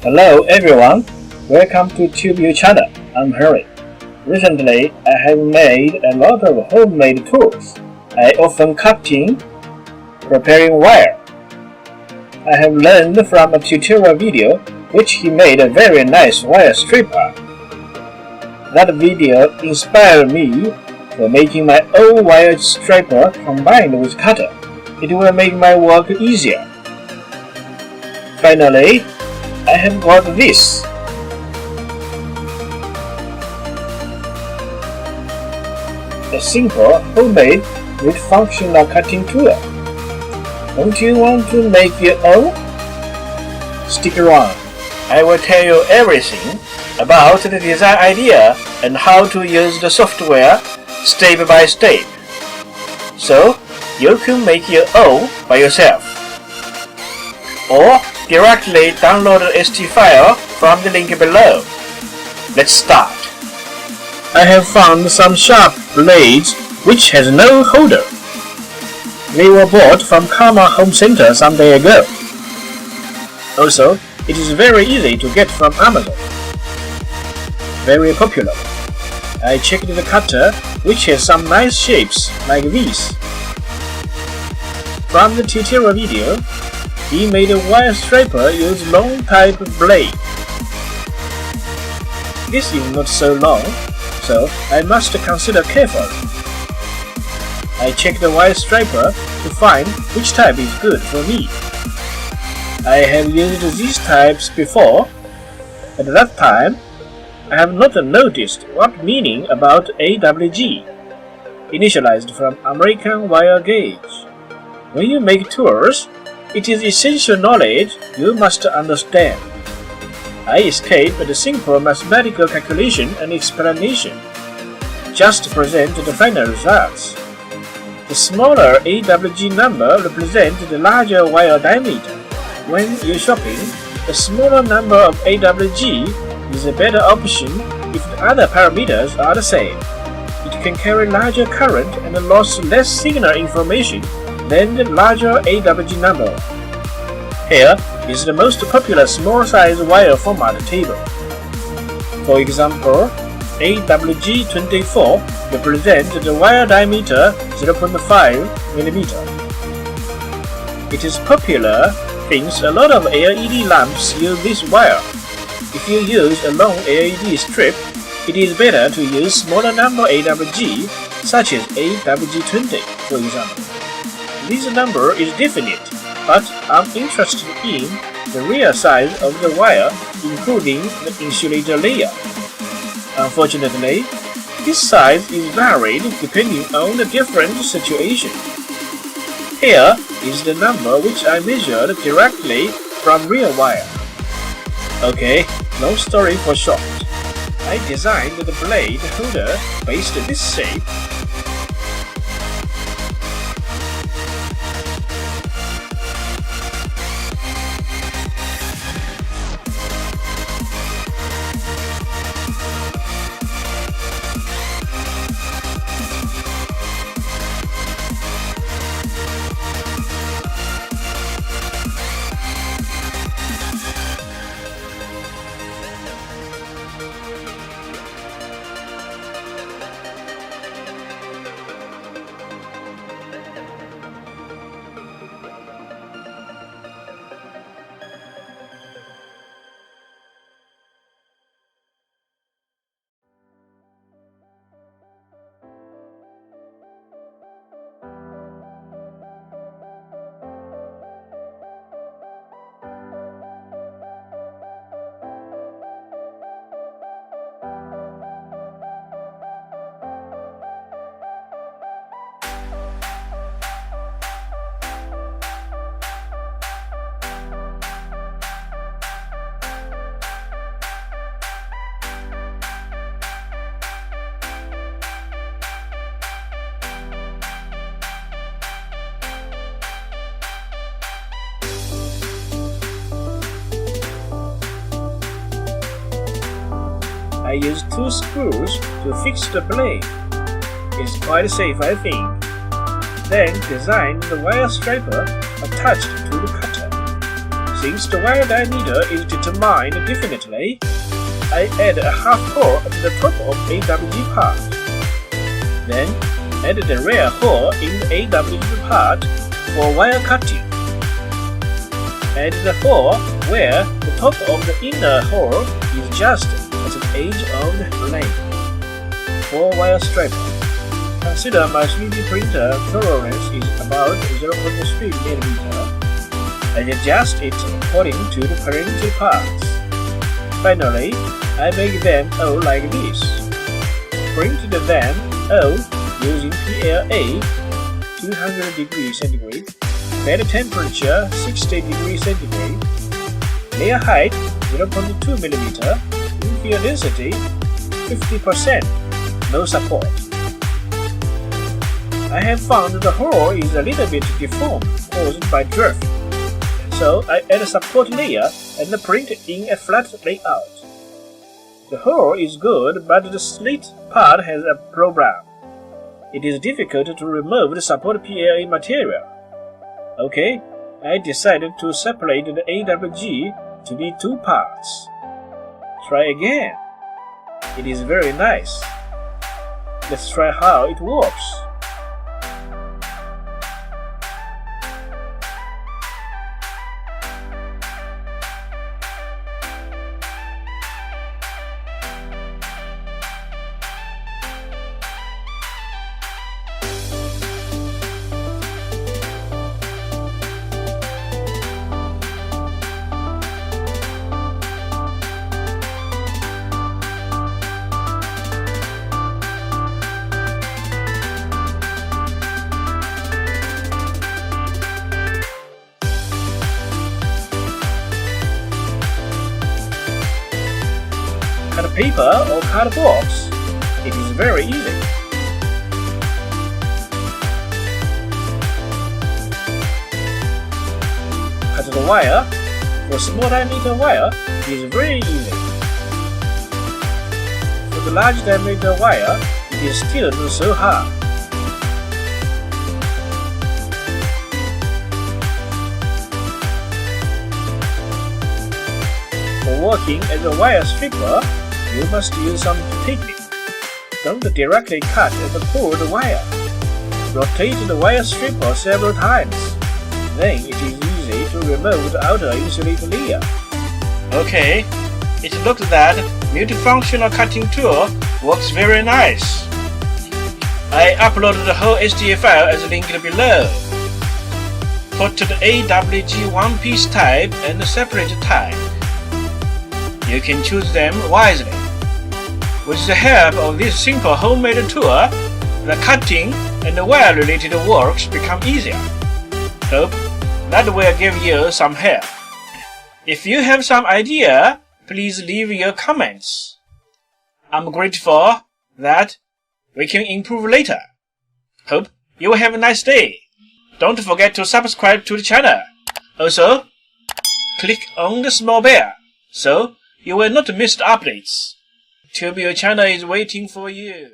Hello everyone, welcome to TubeU channel. I'm Harry. Recently, I have made a lot of homemade tools. I often cutting, preparing wire. I have learned from a tutorial video which he made a very nice wire stripper. That video inspired me for making my own wire stripper combined with cutter. It will make my work easier. Finally, I have got this. A simple, homemade, with functional cutting tool. Don't you want to make your own? Stick around. I will tell you everything about the design idea and how to use the software step by step, so you can make your own by yourself, or directly download the ST file from the link below. Let's start. I have found some sharp blades which has no holder. They were bought from Karma Home Center some day ago. Also, it is very easy to get from Amazon. Very popular. I checked the cutter, which has some nice shapes like this. From the tutorial video, he made a wire striper use long type blade. This is not so long, so I must consider carefully. I checked the wire striper to find which type is good for me. I have used these types before. At that time, I have not noticed what meaning about AWG, initialized from American Wire Gauge. When you make tools, it is essential knowledge you must understand. I escaped the simple mathematical calculation and explanation. Just present the final results. The smaller AWG number represents the larger wire diameter. When you're shopping, the smaller number of AWG is a better option if the other parameters are the same. It can carry larger current and loss less signal information than the larger AWG number. Here is the most popular small size wire format table. For example, AWG24 represents the wire diameter 0.5 mm. It is popular since a lot of LED lamps use this wire. If you use a long LED strip, it is better to use smaller number AWG, such as AWG20, for example. This number is definite, but I'm interested in the real size of the wire, including the insulator layer. Unfortunately, this size is varied depending on the different situation. Here is the number which I measured directly from real wire. Okay, long story for short. I designed the blade holder based on this shape. I used 2 screws to fix the blade. It's quite safe, I think. Then designed the wire striper attached to the cutter. Since the wire diameter is determined differently, I add a half hole at the top of AWG part. Then, add the rear hole in the AWG part for wire cutting. Add the hole where the top of the inner hole is just at the edge of the blade. For wire striper, consider my 3D printer tolerance is about 0.3 mm. I adjust it according to the printed parts. Finally, I make them all like this. Printed them all using PLA 200 degrees centigrade, bed temperature 60 degrees centigrade, layer height 0.2 mm, infill density 50%, no support. I have found the hole is a little bit deformed caused by drift, so I add a support layer and print in a flat layout. The hole is good, but the slit part has a problem. It is difficult to remove the support PLA material. Okay, I decided to separate the AWG to be 2 parts. Try again. It is very nice. Let's try how it works. Cut paper or cut box. It is very easy. Cut the wire. For small diameter wire, it is very easy. For the large diameter wire, it is still not so hard. For working as a wire stripper, you must use some technique. Don't directly cut and pull the wire. Rotate the wire stripper several times. Then it is easy to remove the outer insulated layer. Okay, it looks that multifunctional cutting tool works very nice. I uploaded the whole SDA file as linked below. Put the AWG one-piece type and the separate type. You can choose them wisely. With the help of this simple homemade tool, the cutting and the wire-related works become easier. Hope that will give you some help. If you have some idea, please leave your comments. I'm grateful that we can improve later. Hope you will have a nice day. Don't forget to subscribe to the channel. Also, click on the small bell so you will not miss the updates. Tube channel is waiting for you.